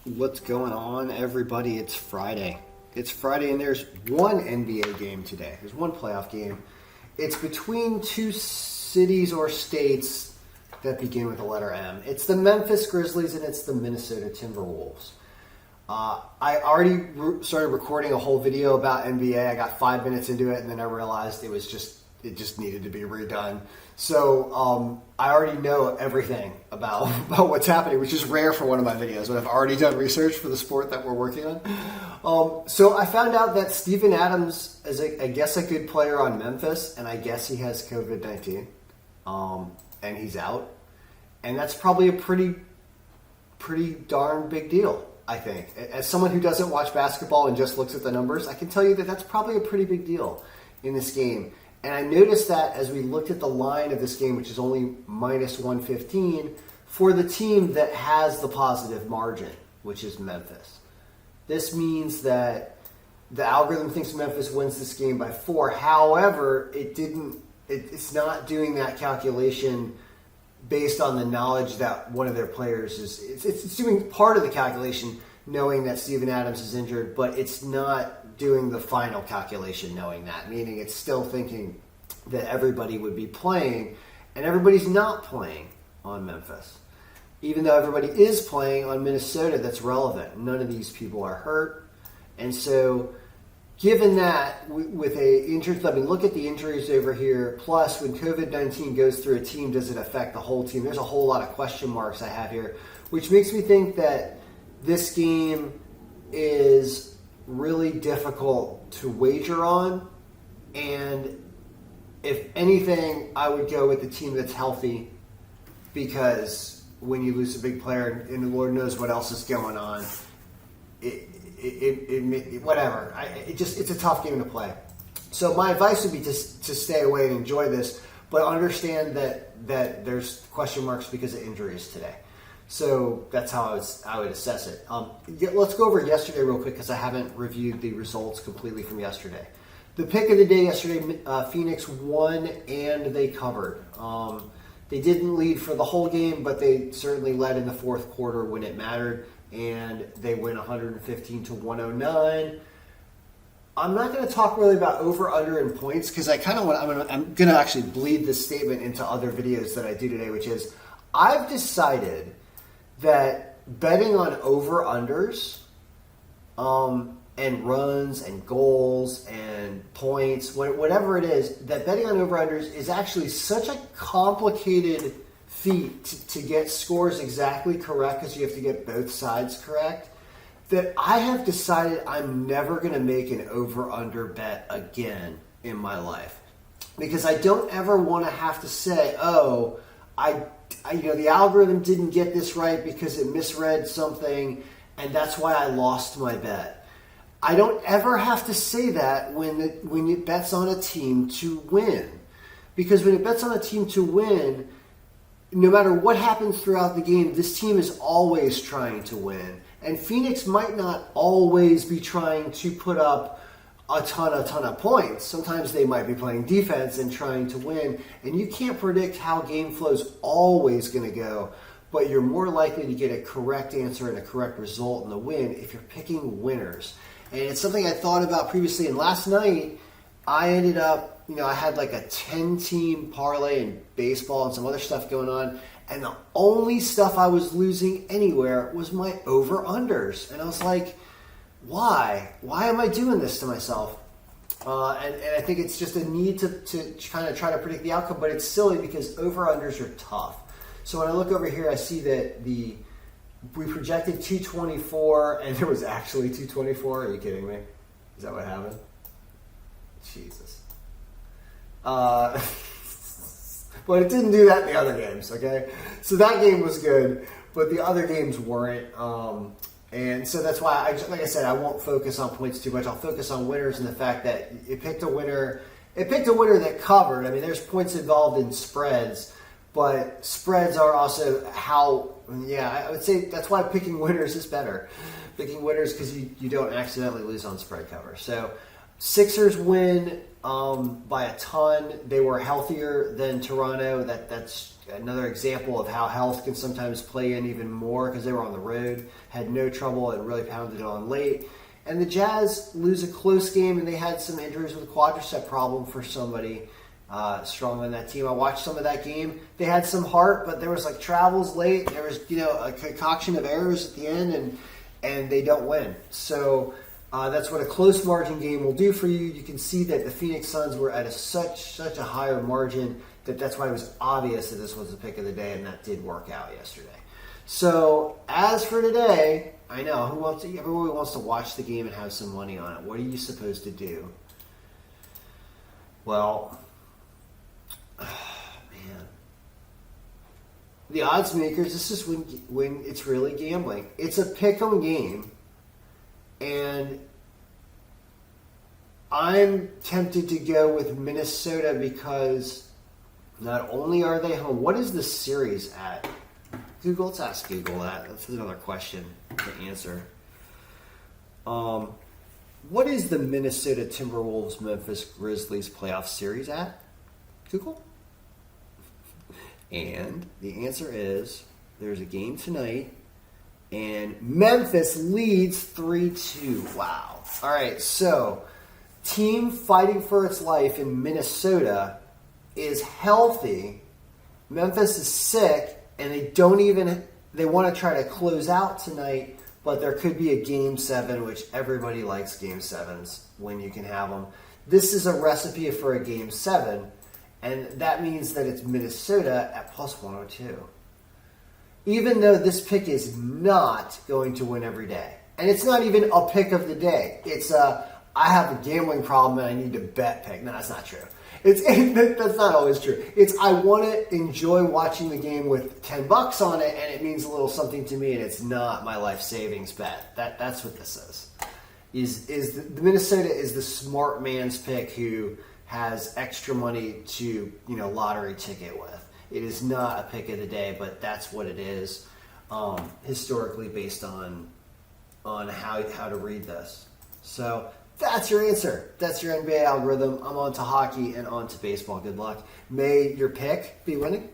What's going on, everybody? It's Friday. It's Friday, and there's one NBA game today. There's one playoff game. It's between two cities or states that begin with the letter M. It's the Memphis Grizzlies, and it's the Minnesota Timberwolves. I already started recording a whole video about NBA. I got 5 minutes into it, and then I realized it just needed to be redone. So I already know everything about what's happening, which is rare for one of my videos, but I've already done research for the sport that we're working on. So I found out that Steven Adams is, I guess, a good player on Memphis, and I guess he has COVID-19, and he's out. And that's probably a pretty darn big deal, I think. As someone who doesn't watch basketball and just looks at the numbers, I can tell you that that's probably a pretty big deal in this game. And I noticed that as we looked at the line of this game, which is only minus 115, for the team that has the positive margin, which is Memphis. This means that the algorithm thinks Memphis wins this game by 4. However, it's not doing that calculation based on the knowledge that one of their players is. It's doing part of the calculation knowing that Steven Adams is injured, but it's not doing the final calculation knowing that, meaning it's still thinking that everybody would be playing, and everybody's not playing on Memphis. Even though everybody is playing on Minnesota, that's relevant. None of these people are hurt. And so given that, with a injury, look at the injuries over here, plus when COVID-19 goes through a team, does it affect the whole team? There's a whole lot of question marks I have here, which makes me think that this game is really difficult to wager on, and if anything, I would go with the team that's healthy, because when you lose a big player and the Lord knows what else is going on, whatever. It's a tough game to play. So my advice would be to stay away and enjoy this, but understand that there's question marks because of injuries today. So that's how I would assess it. Let's go over yesterday real quick, because I haven't reviewed the results completely from yesterday. The pick of the day yesterday, Phoenix won and they covered. They didn't lead for the whole game, but they certainly led in the fourth quarter when it mattered, and they win 115-109. I'm not going to talk really about over/under in points, because I'm going to actually bleed this statement into other videos that I do today, which is I've decided that betting on over/unders and runs and goals and points, whatever it is, that betting on over/unders is actually such a complicated feat to get scores exactly correct, because you have to get both sides correct, that I have decided I'm never going to make an over/under bet again in my life, because I don't ever want to have to say, oh, the algorithm didn't get this right because it misread something, and that's why I lost my bet. I don't ever have to say that when it bets on a team to win, because when it bets on a team to win, no matter what happens throughout the game, this team is always trying to win, and Phoenix might not always be trying to put up a ton of points. Sometimes they might be playing defense and trying to win, and you can't predict how game flow is always going to go, but you're more likely to get a correct answer and a correct result in the win if you're picking winners. And it's something I thought about previously, and last night I ended up, I had like a 10-team parlay in baseball and some other stuff going on, and the only stuff I was losing anywhere was my over-unders, and I was like, why am I doing this to myself? And I think it's just a need to kind of try to predict the outcome, but it's silly because over-unders are tough. So when I look over here, I see that we projected 224, and there was actually 224. Are you kidding me? Is that what happened? Jesus. But it didn't do that in the other games, okay? So that game was good, but the other games weren't. And so that's why, like I said, I won't focus on points too much. I'll focus on winners and the fact that it picked a winner. It picked a winner that covered. I mean, there's points involved in spreads, but spreads are also I would say that's why picking winners is better. Picking winners because you don't accidentally lose on spread cover. So Sixers win by a ton. They were healthier than Toronto. That's another example of how health can sometimes play in even more because they were on the road, had no trouble, and really pounded it on late. And the Jazz lose a close game, and they had some injuries with a quadricep problem for somebody strong on that team. I watched some of that game. They had some heart, but there was like travels late. There was a concoction of errors at the end, and they don't win. So that's what a close margin game will do for you. You can see that the Phoenix Suns were at such a higher margin that's why it was obvious that this was the pick of the day, and that did work out yesterday. So as for today, I know everybody wants to watch the game and have some money on it. What are you supposed to do? Well, man, the odds makers. This is when it's really gambling. It's a pick'em game, and I'm tempted to go with Minnesota because not only are they home. What is the series at? Google, let's ask Google that. That's another question to answer. What is the Minnesota Timberwolves Memphis Grizzlies playoff series at? Google. And the answer is there's a game tonight, and Memphis leads 3-2. Wow. All right, so team fighting for its life in Minnesota is healthy. Memphis is sick. And they want to try to close out tonight, but there could be a Game 7, which everybody likes Game 7s when you can have them. This is a recipe for a Game 7, and that means that it's Minnesota at plus 102. Even though this pick is not going to win every day. And it's not even a pick of the day. It's I have a gambling problem and I need to bet pick. No, that's not true. That's not always true. It's I want to enjoy watching the game with $10 on it, and it means a little something to me, and it's not my life savings bet. That's what this is. The Minnesota is the smart man's pick who has extra money to lottery ticket with. It is not a pick of the day, but that's what it is historically based on how to read this. So. That's your answer. That's your NBA algorithm. I'm on to hockey and on to baseball. Good luck. May your pick be winning.